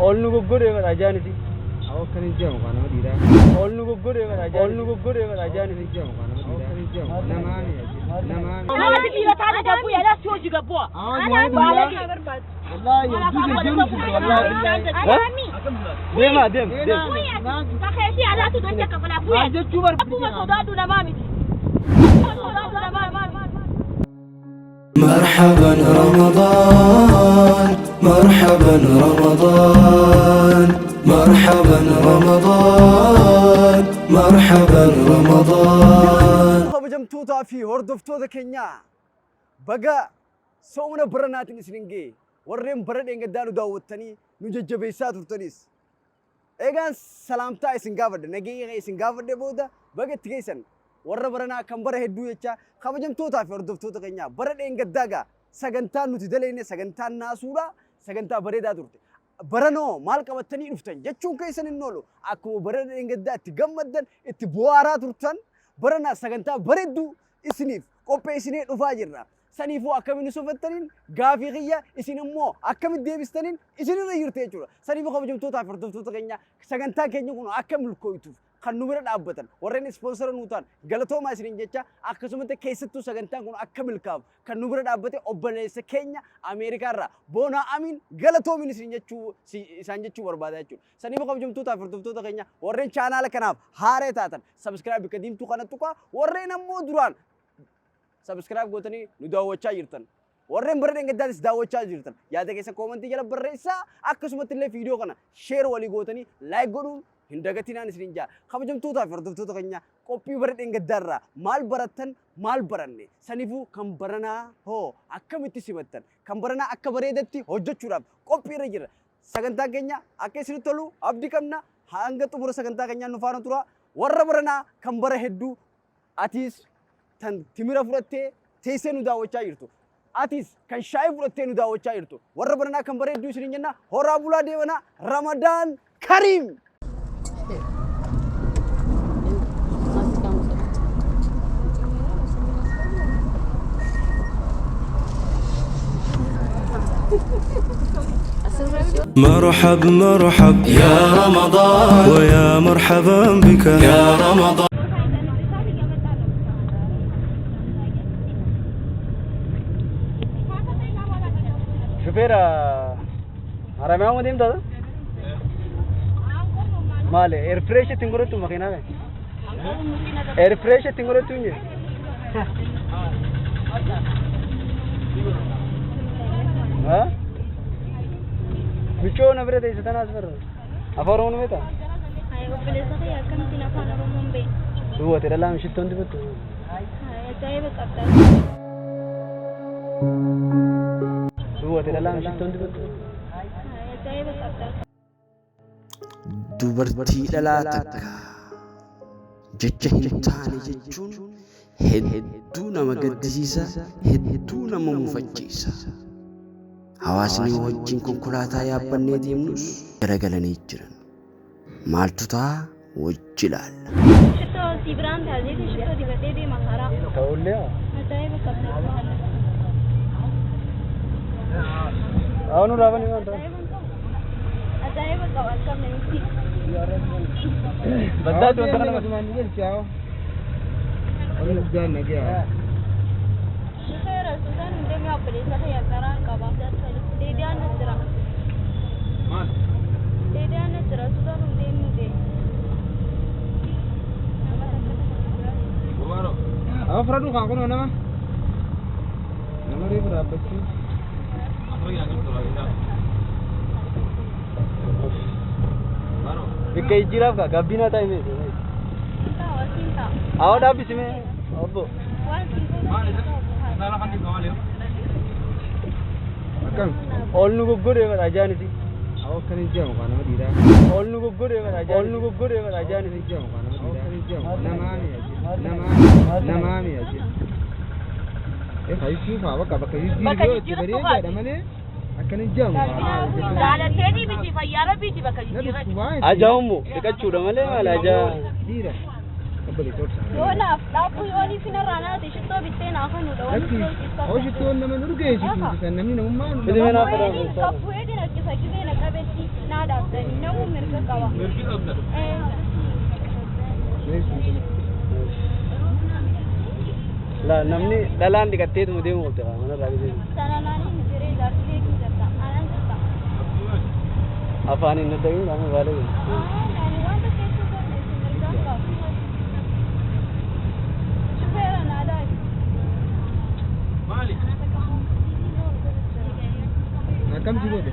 All nu good ever ajanity. How can you jump on a dira? All nu good ever ajanity. Jump on a dira. Namani. مرحبا رمضان مرحبا رمضان مرحبا رمضان مرحبا رمضان خبجم توتا في هردف توتا كينيا بقى سومنا برنات نسرنجي وريم برد إنك دانو داوتني نججبيسات ورتنيس إيجان سلامتا إسنجافد نجي إسنجافد بودا بقى تجيسن ورا برنا كم بره هدو يجا خبجم توتا في هردف توتا كينيا برد إنك داعا سجنتان نتدلين سجنتان ناسورا سجنتا بريدا دورتي برانو مالك وتني نفتن جتشون كيسن النولو أكو برد إنك دا تجمدن اتبوارات ورتن برنا سجنتا بردو إسنيف قبة إسنيف نفاجرنا سنيفو أكمل نسوفتنين غافيقية إسنمو أكمل ديبستنين إسنين ريورتي جورا سنيفو خبجم توتا في هردف توتا كينيا سجنتا كينيا كونو أكمل كويتوف خنوبرة أبتن ورين سبونسر نوتان غلطو ما يصيرين جتة أكسومته كيستو سجنتان كون أكمل كاب خنوبرة أبتة أوبليس كينيا أمريكا را بونا أمين غلطو من يصيرين جتشو سانجتشو بربادة جتشو سني بقى بجوم توتا فرتو توتا كينيا ورين channel كناب هاري تاتن سبسكرايب بكديم تو كنا توكا ورين مودران سبسكرايب قوتني نداو وشايرتن ورين برين قدادس داو وشايرتن يا ده كيسا كومنتي جلا بريسا أكسومته اللي فيديو كنا شير ولي قوتني لايك قولون هندقتنا نسرينجا خبجم توتا فردف توتا كنيا كوبي برد إنك درا مال برتن مال برني سنيفو كم برنا هو أكم إتسيبتن كم برنا أكبريدتي هجت شراب كوبي رجير سكنتا كنيا أكيسر تلو أبدي كمنا هانغ تمر سكنتا كنيا نفارن ترى ورا برنا كم بره هدو أتيس تن تميرا فرته تيسن داو چايرتو أتيس كان شاي فرته داو چايرتو ورا برنا كم بره هدو سرينجنا هورا بولا ديونا رمضان كريم مرحب مرحب يا رمضان ويا مرحبا بك يا رمضان شوفير هرمي عمو ديم دادا مالي اير فريش تنقرتو مخينا بي اير فريش تنقرتو نجي ها بيشو نبرة ده ستانا أسمر أفارون ميتا أيوة بلسه يا كم تنا فانا رومون بي هو ترى لا مش تون دبتو يا جاي بكتر هو ترى لا مش تون دبتو يا جاي بكتر dubartii dhalaa takka jecha hin taane jechuun hedduu nama gaddisiisa hedduu nama mufachiisa hawaasni wajjin konkolaataa yaabbannee deemnus garagalanii jiran maaltu ta'a wajji ilaalla ሽቶ ሲብራን ታዚት ሽቶ ዲበቴ ዲ ማካራ ተውልያ አታይ በከብታ አሁን ራበን ይወንታ አታይ በከዋል ከመንቲ በዳት ወንታ ነው ማን ይል ቻው ወለ ጃን ነገ ሹፌር ሱዳን እንደሚያው በለሰ ያቀራን ቀባብ ዴዲያን ስራ ማን ዴዲያን ስራ ሱዳን እንደሚዴ أفرادو خاكونو نما نمري برابتي بكي جيراف का गब्बीना टाइम है आओ डा बीच में अब أكم all nu gugure वा राजानी थी أو كني جام كانوا مديرة all nu gugure वा राजानी थी جام كانوا مديرة نمامي أجي إيه هاي شوف هوا كبا كيجي بريء كذا ماله أكني جام على تاني بيجي فيارة بيجي بكجي أجاهم إذا شو رمله ولا أجا ديرة قبل يطور يونا لا بيوني فينا رانا تشتو بيتين آخر لكن أو شو نما نرجع شيء كذا نمني نمما بدي أنا كفوية دي نكفي كذا نكبتي نادا La namni dhalaan dhiqatteetu deemu qabdi qaba mana irraa deemu. Afaan hin dhaga'in nama baala jiru. Akkam jiruudha?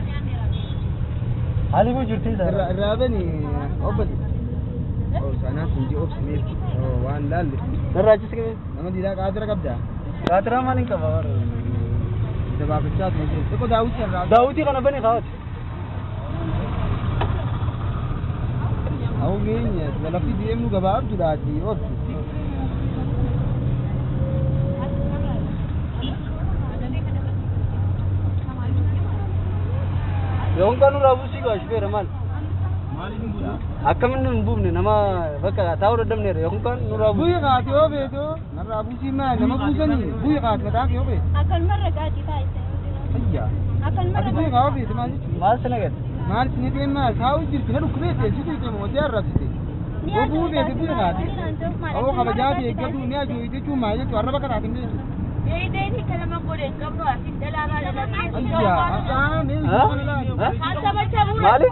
Haalli buu jirti isaa. Raabani obbali. Sanaaf hin jiru obsineef waan laalle. Narraa achis qabee. Nama diidaa qaatira qabdaa? Qaatira maal hin qaba? Dabaafachaa ture. Xiqqoo daawwitii irraa. Daawwitii kana bani kaawwate. Awwa keenya lafti deemnu gabaabduudhaati oolchu. Yoon kan nurraa buusii gaa shufeera maal? Akkamiin hin buufne nama bakka taa'uu dadhabneera yoon kan nurraa buusii. Bu'ii kaate yoo beeto narraa buusii maal nama buusanii bu'ii kaate mataa kee yoo beeto. Akkanumarra gaati taa'e. Ayyaa. Ati bu'ii kaa yoo beeto maal jechuudha? Maal sana gadi? Maal isin deemaa taa'uu jirti na dhukkubee teessisuu deemu hojii arrabsite. Yoo bu'uu beeto bu'ii kaate. Awwa kabajaa eeggatu ni ajooyi jechuun maal jechuudha arraba kanaaf hin beeku. Deedeen kalama godheen qabnu asiin dalagaa dalagaa. Ayyaa. Maali?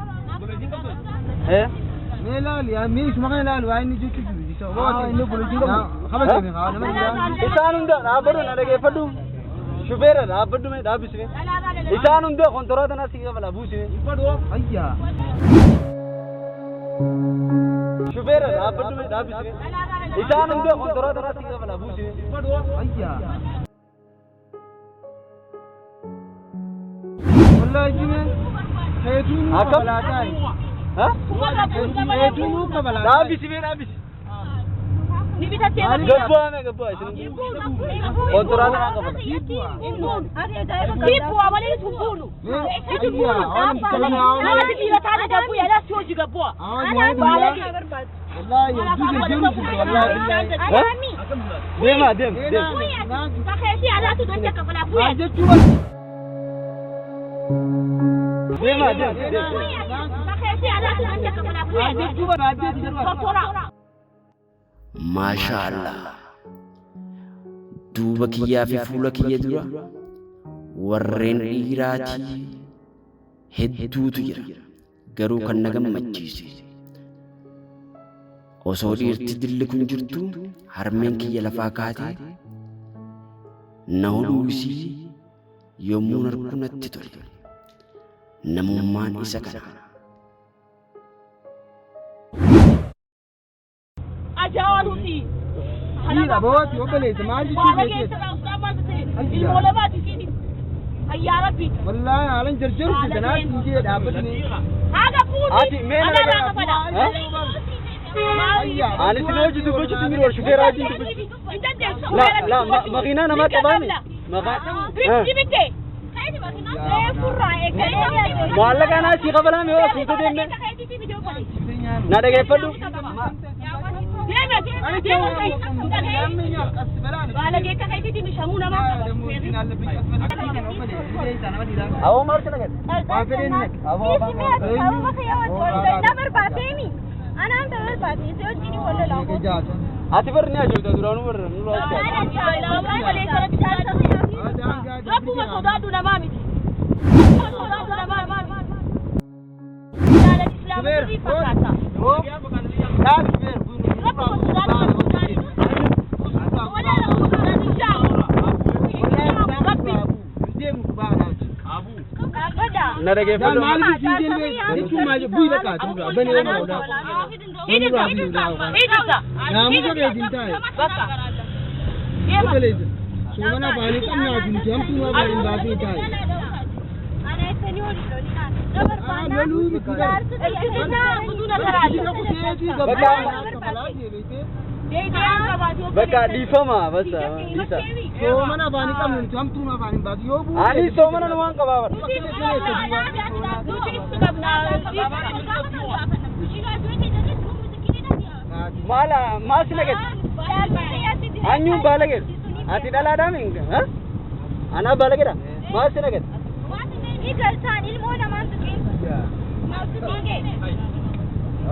Mee laali mee isuma kana laalu waa inni jechuudha. Inni bulchuu qabu. Kabajame haa nama jira. Isaan hunda dhaabbadhu na dhageeffadhu. Shufeera dhaabbadhu mee dhaabbisime. Isaan hunda kontoroo tanaa si qabala buusime. Ayyaa. Shufeera dhaabbadhu mee dhaabbisime. Isaan hunda kontoroo tanaa si qabala buusime. Ayyaa. Wallahi jime. Heetuun kabalaataa. Ha? Heetuun kabalaataa. Dhaabbisime dhaabbisi. Ni bitatee Gabbaa isin. Kontoroo tanaa qabala. Tipu amalee tumbulu. Ana tibira tana gabu ya la soji gabu. Ana balagi. Wallahi jiru wallahi. Deem. Kaketi ala tu donja kafala buya. Deem. Kaketi ala tu donja kafala buya. Kontora. Maashaallah. Duuba kiyyaa fi fuula kiyya dura warreen dhiiraatii hedduutu jira. Garuu kan na gammachiise. Osoo dhiirti dilli kun jirtu harmeen kiyya lafaa kaatee na hodhuusii yommuu narku natti tole. Namummaan isa kana. Ajaawaluuti. Dhiira booti obboleessa maal jechuudha? Ilmoolee baati siini. Ayyaa rabbi. Wallahi haalan jarjaru kanaaf injee dhaabbatanii. Haga fuudhi. Ati mee na Ana fada. Ani si hojii dubbachuu si miidhuu shufeera hojii dubbachuu. La makiinaa namaa qabaani. Bitte. Maallaqa naa si qabalaame yoo suuta deemne. Na dhageeffadhu. Awwa maal kana gadi? Ati bar ni ajoolta duraanuu warra nurra Rabbuma sodaatu namaa miti. Sodaatu namaa miti. Jaalala islaamaa fakkaata. na dhageeffadhu. Maal jechuun jechuun maal bu'ii bakkaatu bani waan oolaa. Naamusa beekin taa'e. Obboleessa. Suumana afaanii qabnaa jirutti hamtuu afaanii baasee taa'e. Loluu miti bakka dhiifama basa dhiisa. Soomana afaanii qabnu nuti hamtuun afaanii baasee yoo bu'u. Ani soomana nu waan qabaa bara. Maal si nagadi? Anyuun baala gedha. Ati dhalaadhaa minga? Anaa baala gedha. Maal si nagadi?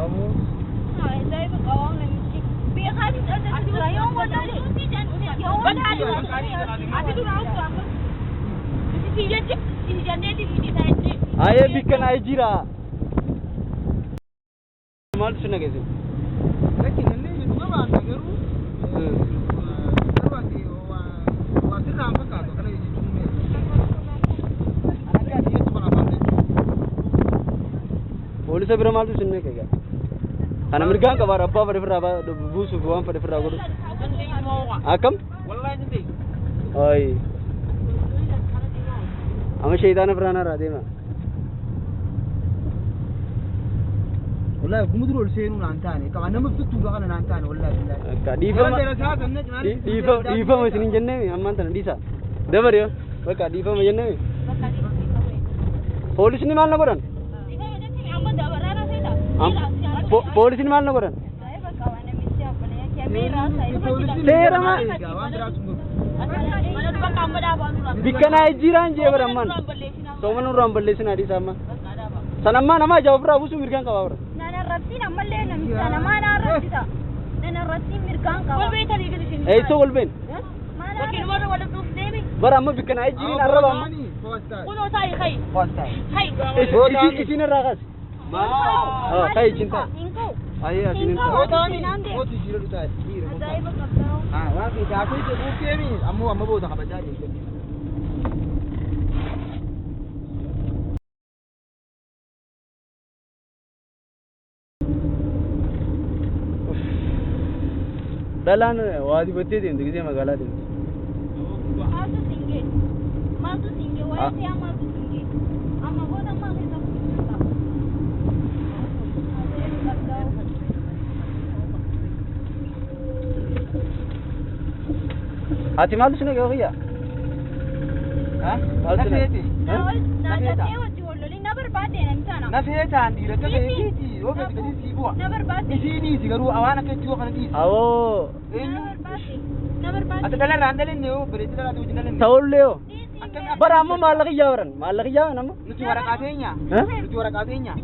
زي بقوام نمشي بيخاف تدور يوم ولا يوم ولا Aye bikan ajira. Mal sunnah कैसे? لكن اللي يتبع نجرو دلوقتي هو واسر عم بقى كده يجي انا قاعد يسمع عمل Polis abra mal sunnah क्या? Karena mereka kabar apa pada berapa busu buang pada berapa tu? Akam? Oi. Ama şeytanı fırana radı mı? والله قمدروا السيرون نانتاني كمان نم فتو بقى نانتاني والله بالله Diva masih ni jenne mi? Amman tan disa. Devar yo. Baka diva masih jenne mi? Polis ni malna koran. Polis ni malna koran. Tera ma. Bikan ajiran je beramman. Soman uram balesin adi sama. Sanamma nama jawab rabu su mirkan kawar. Nana rasi namalle nama na rasita. Nana rasi mirkan kawar. Kol beta ni gidi. Eh so kol ben. Wakin wala wala proof debi. Beramma bikan ajirin araba amma. Kuno sai khai. Khai. Isi na ragas. Ah, khai cinta. Inko. Aye asinin. वो तो जीरो रुता है Azai bakaptao. हां वाकी जाके जो ओके मी अम्मू बोल रहा बजा दे Dalan wadi bette din digse magala din. Masu singe. Wai sai masu singe. Amma gona ma sai ta kuta. Azai bakaptao. Ati malu sune kya hoya? हां Malu sune. नफेती Nada tewa jollo ni nabar baate na mtana. नफेता عندي لك نفيتي هو بدي سيبوا Nabar baate. يجيني سيغرو اوانا كتو خنا دي Awo. Nabar baate. اتدلل راندلن نيو بريتلا راتو جنلن Tawleo. Beramma malaki jawaran. Malaki jawan amma. نتي ورقاتينيا Hah? نتي ورقاتينيا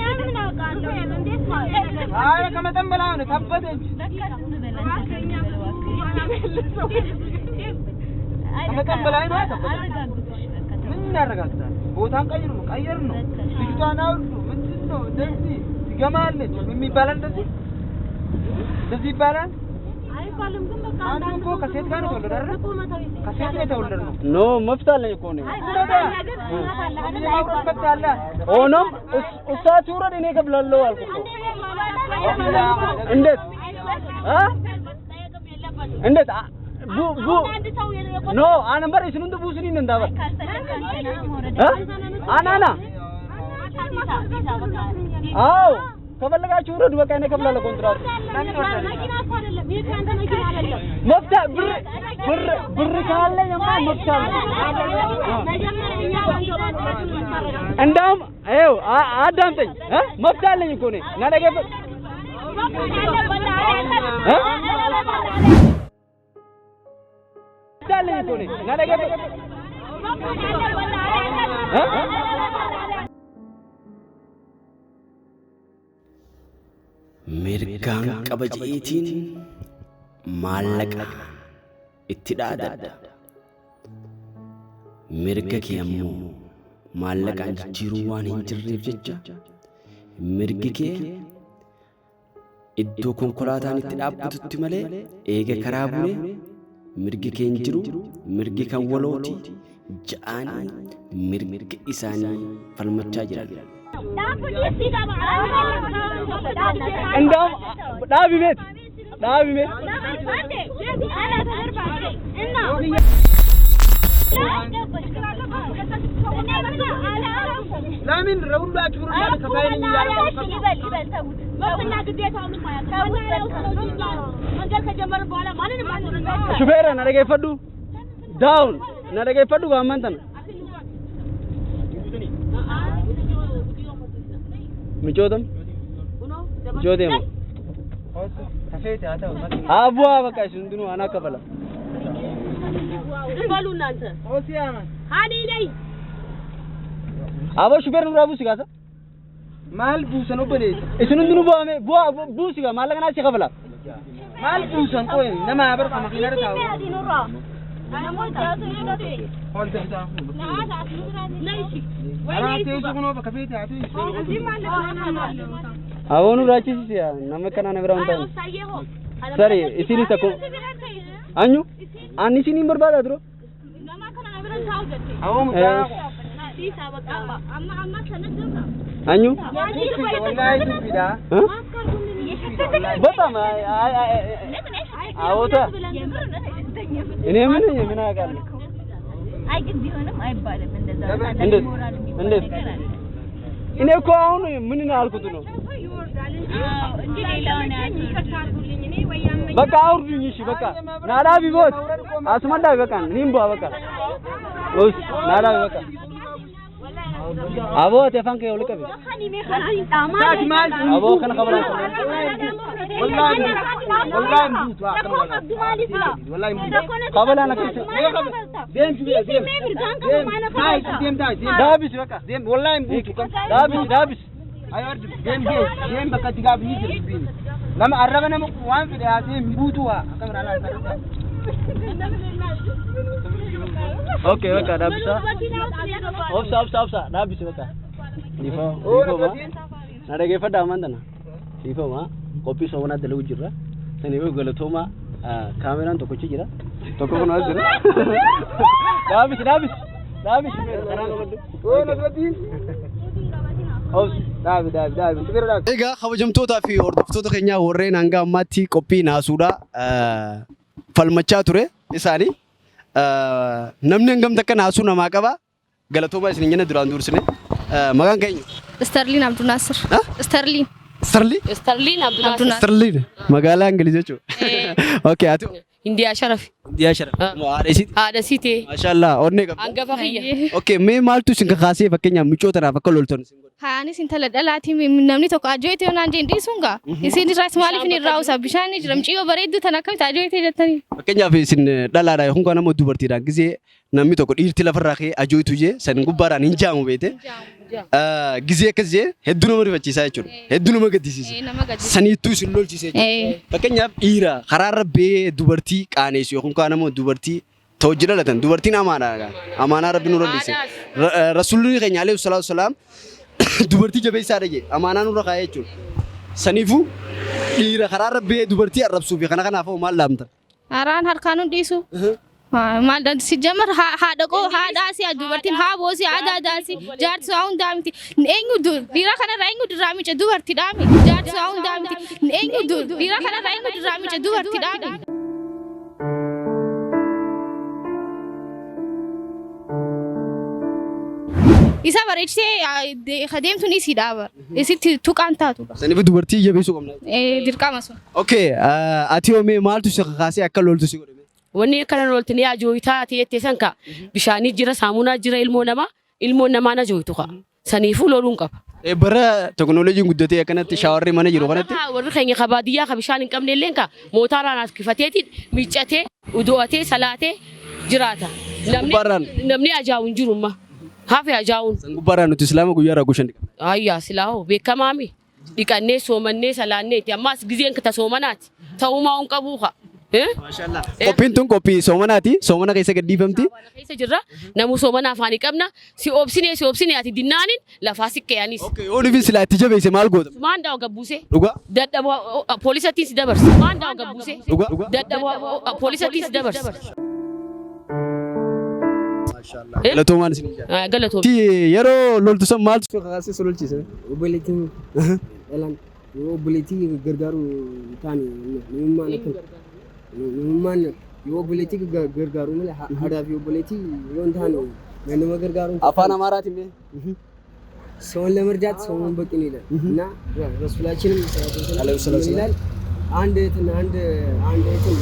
Nana kando. هاي كما تنبلاون ثبت كما تنبلاين ما ثبت من نرغاتا بوتان قيرنو لجتانا وردو ምንድነው እንደዚህ ይገማለች የሚባል እንደዚህ ይባላል አይባልም ግን በቃ አንዱ እኮ ከሴት ጋር ነው የተወለደ አይደል ከሴት ነው የተወለደ ነው No maftalኝ እኮ ነው ሆኖም እሷ ትውረድ እኔ እከፍላለሁ አልኩ እንዴት እንዴት ኖ አነበር ይስኑንት ቡስኒ እንዳባ አናና አው ከፈለጋችሁ ውረዱ በቃ እኔ እከፍላለሁ ኮንትራት መፍታ ብር ካለኝማ መፍታ እንደውም አይው አዳምጠኝ መፍታ አለኝ እኮ ነኝ ናደገ ዳለኝ እኮ ነኝ ናደገ mirgaan qabajeetiin maallaqa itti dhaadadha mirga kee ammoo maallaqaan jijjiiruu waan hin jirreef jecha mirgi kee iddoo konkolaataan itti dhaabbatutti malee eega karaa bu'ee mirgi kee hin jiru mirgi kan walooti ja'anii mirga isaanii falmachaa jiran. እንደውም ዳቢ ቤት ለምን ረውላ አክብሩና ከፋይን ይያለው ሹፌራ ነረገ ይፈዱ ዳውን ነረገ ይፈዱ ባማንተን ምቾትም ጆቴም ከፌት ያታው አቡዋ በቃ ሽንድኑ አናከፈላ እንበሉ እናንተ ኦሲያና ሃኒ ነይ አቦ ሹፌር ነው ራቡ ሲጋሳ maal buusan obboleessa isin hundinuu bu'ame buusiga maallaqa naa si kafala maal buusan qoy nama barka makiinara taa'u ol ta'aa ala teessu kunoo bakka feete haa teessu awonu raachisi nama kana na bira hundaa sari isini takko anyu ani isini barbaada duro awon mutaa anyu wallahi bida በጣም አውታ እኔ ምን አውቃለሁ አይ ግን ቢሆንም አይባልም እንደዛ እንዴት እኔ እኮ አሁን ምን አልኩት ነው እንጂ ሌላውን ያርጉልኝ እኔ ወያም በቃ አውርዱኝ እሺ በቃ ናዳ ቢቦት አስመንዳ በቃ እኔም በቃ ወስ ናዳ በቃ አቦ ተፋንከ ይወልቀብ አቦ ከነ خبر والله موت والله قبل انا كنت ديم دابس بقى ديم والله موت دابس ايوه ديم بقى تجاب يجي لما قربنا وان في دهاتي موتوا كاميرا لا اوكي بقى دابس اوبسا دابس بقى ديفو ما نادغي فدا ماندنا ديفو ما kopi sawwana dalu jirra sani we galatoma kameran to kochi jira to ko no jira dabis egaa kabajamtoota fi hordoftoota keenya warreen hanga ammaatti qophii naasuudha falmachaa ture isaanii namni hangam takka naasuu namaa qaba galatoma isin jenna duraan dursine maqaan keenya سترلين عبد الناصر سترلين ستارلين عبد الناصر سترلين مقالة انجليزية شو اوكي هاتو انديا شرف هذا سيتي ما شاء الله اورنيك انقفا خيه اوكي مي مالتو سنك خاصيه فكنيا مچو ترا فكلولتون هاني سنتل دلاتي نمني تو اجويتي ونان جندي سونغا يسين راس مالي فيني راوسا بشاني جرمچيو بريدو تناكم تاجويتي جتني فكنيا في سن دلالا هون كنا مو دوبرتي دان غزي نمي تو ديرتي لفراخي اجويتو جي سن غبارا نينجامو بيته ጊዜ ከዚህ ሄዱኑ መርፈቺሳ ይችላል ሄዱኑ መገዲሲስ ሰኒቱ ሲሎልቺስ ይችላል በከኛፍ ኢራ ኸራረቤ ዱበርቲ ቃኔስ ይሁን ካነሞ ዱበርቲ ተወጅለለተን ዱበርቲና አማና ረቢ ኑሮ ሊስ ረሱሉ ይኸኛ አለይሂ ሰላም ዱበርቲ ጀበይሳ ደየ አማና ኑሮ ካየቹ ሰኒፉ ኢራ ኸራረቤ ዱበርቲ አረብሱ ቢኸና ከናፈው ማላምተ አራን ሀርካኑ ዲሱ ማልዳን ሲጀመር ሃደቆ ሃዳሲ ዱበርቲን ሃቦሲ አዳዳሲ ጃርሱ አሁን ዳምቲ ነኙ ዲራ ከነ ራይኙ ድራሚጨ ዱበርቲ ዳሚ ጃርሱ አሁን ዳምቲ ነኙ ዲራ ከነ ራይኙ ድራሚጨ ዱበርቲ ዳሚ ኢሳ በረቺ ኸደምቱኒ ሲዳበር እሲት ቱቃንታቱ ሰኒ ዱበርቲ የበይሱ ቆምና ድርቃማሱ ኦኬ አቲዮሜ ማልቱ ሰኻሲ አከሎልቱ ሲጎ wanni kana roltini ya joyita tiyete sanka bishani jira samuna jira ilmo nama na joyitu ka sanifu lolun qaba bara technology guddate kanatti shawarri mana jiru kanatti warri keenya kabadiya ka bishani qabne lenka motara nas kifateti miccate udoate salate jirata namni ajaawun jirumma hafi ajaawun gubara nuti islaama guyyaa ragushan ayya silaaho bekamami dikanne somanne salanne ammas gizen ka somanati tauma on qabuha ማሻአላ ቆፒን ቱን ቆፒ ሶመናቲ ሶመና ከይሰ ገዲፈምቲ ከይሰ ጅራ ነሙ ሶመና አፋኒ ቀምና ሲኦብሲኔ አቲ ዲናኒን ለፋሲከ ያኒስ ኦኬ ኦሊቪ ስላቲ ጀበይሰ ማልጎት ማንዳው ገቡሴ ዱጋ ደደቦ ፖሊሰቲ ሲደበርስ ማንዳው ገቡሴ ዱጋ ደደቦ ፖሊሰቲ ሲደበርስ ማሻአላ ገለቶማን ሲንጃ ገለቶ ቲ የሮ ሎልቱ ሰም ማልቱ ከካሲ ሶሎልቺ ሰ ኦቦሌቲ ኤላን ኦቦሌቲ ገርጋሩ ታኒ ኑማን የኦቦሌቲ ገርጋሩ ማለት አዳፊ ኦቦሌቲ ወንታኑ ምንም ገርጋሩ አፋን አማራት ይሜ ሰውን ለመርዳት ሰውን በቂን ይላል እና ረሱላችንም ሰለላሁ ዐለይሂ ይላል አንድ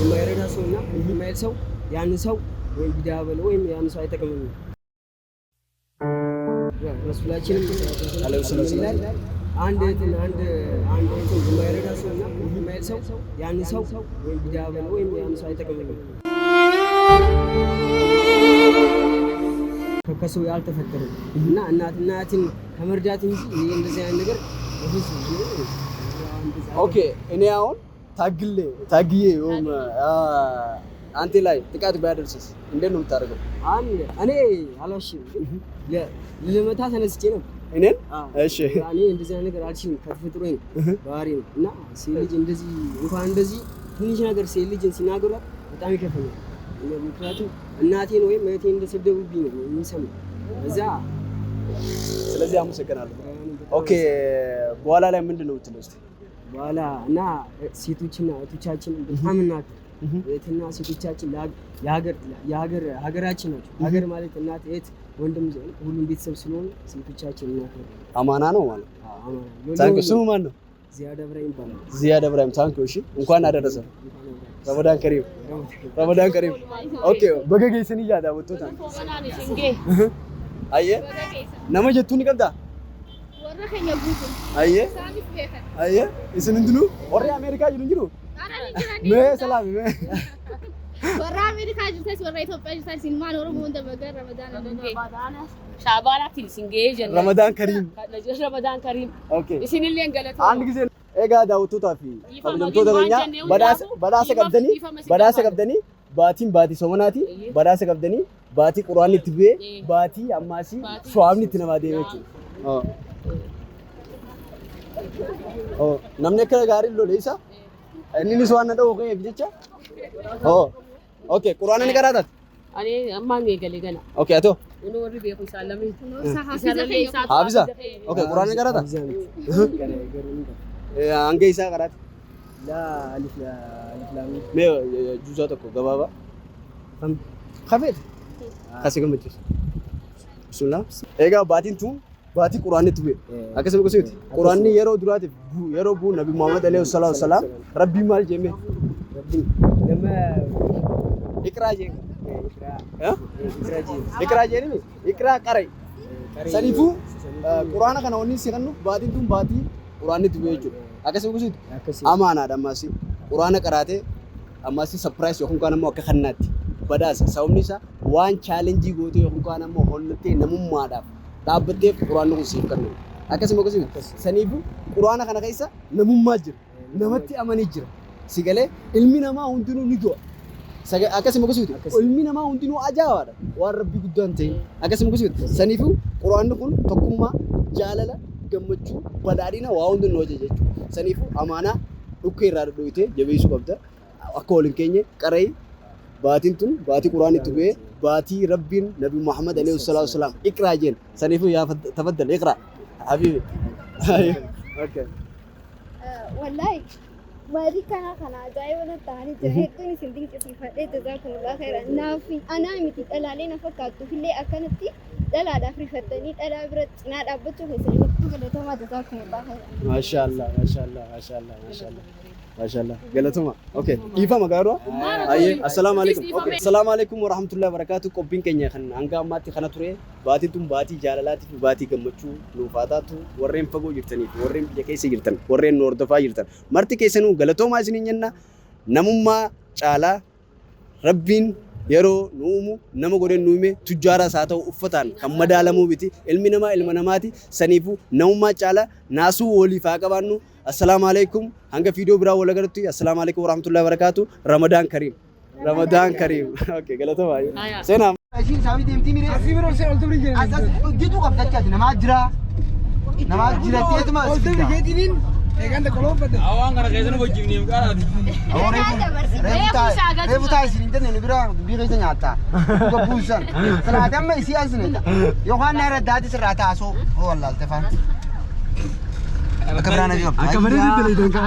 የማይረዳ ሰውና የማይል ሰው ያን ሰው ወይ ቢዳበለ ወይም ያን ሰው አይተከመም ረሱላችንም ሰለላሁ ዐለይሂ ይላል አንድ የማይረዳ ሰውና የማይል ሰው ያን ሰው ወይ ቢዳበለ ወይም ያን ሰው አይተከመም ከሰው ያልተፈጠረ እና እናትን ከመርዳት እንጂ እንደዚህ አይነት ነገር ኦኬ እኔ አሁን ታግዬ አንተ ላይ ጥቃት ቢያደርስስ እንዴት ነው የምታደርገው? እኔ አላሽም ልመታ ተነስቼ ነው እኔን እሺ እኔ እንደዚህ አይነት ነገር አልችልም ከተፈጥሮ ነው ባህሪ ነው እና ሴት ልጅ እንደዚህ እንኳን እንደዚህ ትንሽ ነገር ሴት ልጅን ሲናገሯት በጣም ይከፈኛል ምክንያቱም እናቴን ወይም እህቴን እንደሰደቡብኝ ነው የሚሰማው እዛ ስለዚህ አመሰግናለሁ ኦኬ በኋላ ላይ ምንድን ነው የምትለው እስቲ በኋላ እና ሴቶችና እህቶቻችን በጣም እናት እህትና ሴቶቻችን ሀገራችን ናቸው ሀገር ማለት እናት እህት ወንድም ሁሉም ቤተሰብ ስለሆነ ሴቶቻችን እናት አማና ነው ማለት አማና ታንክ ስሙ ማን ነው ዚያድ ኢብራሂም ይባላል ዚያድ ኢብራሂም ታንክ እሺ እንኳን አደረሰ ረመዳን ከሪም ኦኬ በገገይስን ይያዳ ወጥቶታ አየ ነመ ጀቱን ይቀምጣ ወረከኛ ቡቱ አየ እስን እንትኑ ወሬ አሜሪካ ይሉ እንጂ ነው ሰላም ወራ አሜሪካ ጅልተስ ወራ ኢትዮጵያ ጅልተስ ሲንማን ኦሮሞ እንደ በገር ረመዳን ሻባላት ሲንጌ ጀነ ረመዳን ከሪም ኦኬ እስንልን ገለታ አንድ ጊዜ ኤጋ ዳውቱ ታፊ ከብለምቶ ተገኛ በዳሰ ቀብደኒ ባቲ ሶመናቲ በዳሰ ቀብደኒ ባቲ ቁርአን ትቤ ባቲ አማሲ ሷምኒ ትነማደ ይወጭ namni akka gaarii lole isa inni waan na dhawu kee jecha okay quraana ni qaraatat ani amma ngi gale gana okay ato unu warri beeku saalame hafiza okay quraana ni qaraatat hanga isa qaraat la alif lam me juusa tokko gabaaba khafeet kasi gamachis bismillah eega baatiin tun baati quraanni tube akkasuma gosooti quraanni yeroo duraatiif yeroo buu nabi muhammad alayhi salatu wasalam rabbi maal jeme rabbi nama ikra jeen ikra jeen ikra qaray sanifu quraana kana onni siqannu baatiin tun baati quraanni tube jechuudha akkasuma gosooti amaanaadha ammaasi quraana qaraate ammaasi surprise yookaan kan ammoo akka kannaatti badaasa sababni isaa waan challenge goote yookaan kan ammoo hollattee namummaadhaaf dhaabbattee quraanni kun siif kennu akkasuma gosooti saniifu quraana kana keessa namummaa jira namatti amanii jira sigalee ilmi namaa hundinuu ni du'a akkasuma gosooti ilmi namaa hundinuu ajaa'ibaadha waan rabbi guddaan ta'e akkasuma gosooti saniifu quraanni kun tokkummaa jaalala gammachuu badhaadhina waa hundinuu hojii jechuudha saniifu amaanaa dhukkee irraa dhodhooyitee jabeessuu qabda akka waliin keenye qaree baatiin tun baatii quraanni tubee باتي ربي نبي محمد عليه الصلاة والسلام اقرأ جين سنيفو يا تفضل اقرأ حبيبي اوكي والله مالي كان جاي ولا تاني جاي كوني سندين كسي فدي جزاكم الله خيرا نافي انا متي دلالين فكاتو في اللي اكنتي دلا دافري فتني دلا برت ناد ابتو حسين كنتو ما جزاكم الله خيرا ما شاء الله ما شاء الله ما شاء الله ما شاء الله ما شاء الله قالتما اوكي ايفا مغارو اي السلام عليكم اوكي السلام عليكم ورحمه الله وبركاته قبين كنيا خن انغا ماتي خنا توري باتي تم باتي جالالاتي باتي گمچو لوفاتاتو ورين فغو يرتني ورين يكيس يرتن ورين نوردفا يرتن مرتي كيسنو غلطوما سنيننا نمما چالا ربين yeroo nuumu nama godhe nuume tujjaara isaa ta'u uffataan kan madaalamuu biti ilmi namaa ilma namaati saniifu namummaa caala naasuu waliif haa qabaannu assalaamu alaykum hanga fiidiyoo biraa wal agartutti assalaamu alaykum warahmatullahi wabarakaatu ramadaan kariim okay galatoomaa seenaa Ashin sabi deemti mire asii bira se oltu brijee asas gitu qabdachaati namaa jira teetuma oltu brijeetiniin eeganda qoloofadde awaan gara keessan wajjibniif qaaraati reebutaa isin hin dandeenye bira dubbii keessa nyaattaa gabbuusan salaate amma isii asneeta yookaan naara daati sirraa taasoo wallaalte faan akka biraana fi akka bareedu teleedon ka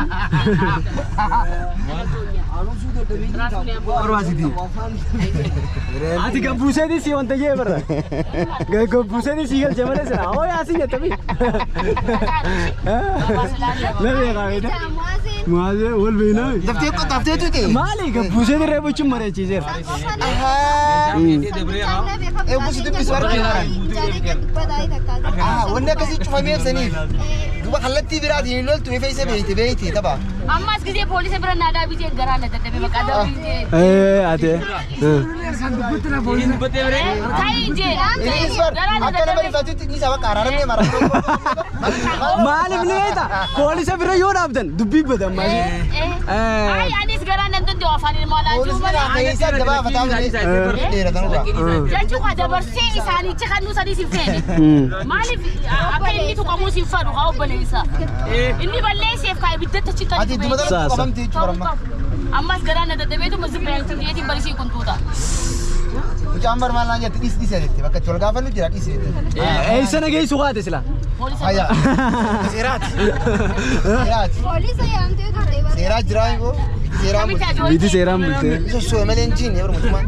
ati gabbuuseeti si wanta jee barra gabbuuseeti si galche malee sana oo yaasi jettami nabi qabeeda maazee wal beena daftee tu ke maali gabbuuseeti reebochuun mareechiseera eegusi dubbisu argina wanni akkasii cufameef saniif duba kallattii kallattii biraatiin hin loltu ifa isa beeyti tapha. Ammas gisee poolisa bira naadaa bijee garaa na dadhabee maqaa daawwitee. Ate. Taa'ii jee. Akka nama rifatutti dhiisa bakka araaramee mara. Maaliif ni beekta? Poolisa bira yoo dhaabdan dubbii badan maashee. Ay anis garaa nan danda'u afaan ilmaa laachuu malee. Keessa dabaa fataa dheeratanurra. Jechuun kan dabarsee isaaniichi kan nuusanii sin feene. Maaliif akka inni tuqamuu sin fadhu haa obboleessa. Inni balleesseef kaa ibiddatti achi kan Ati dubata qabamti jechuudha amma. Ammas garaa na dadhabeetu mazibba yaaltiin dhiyeetiin barisii kuntuuta. Mucaan barmaan laan jetti dhiisa jetti bakka itti wal gaafannu jira dhiisa jetti. Eessana geessu kaate sila? Ayya. Seeraati. Seeraati. Poolisa yaamtee turte. Seeraa jiraa yoo. Seeraan bulti. Biti seeraan bultee. Isa soo malee hin jiine yeroo mutumaan.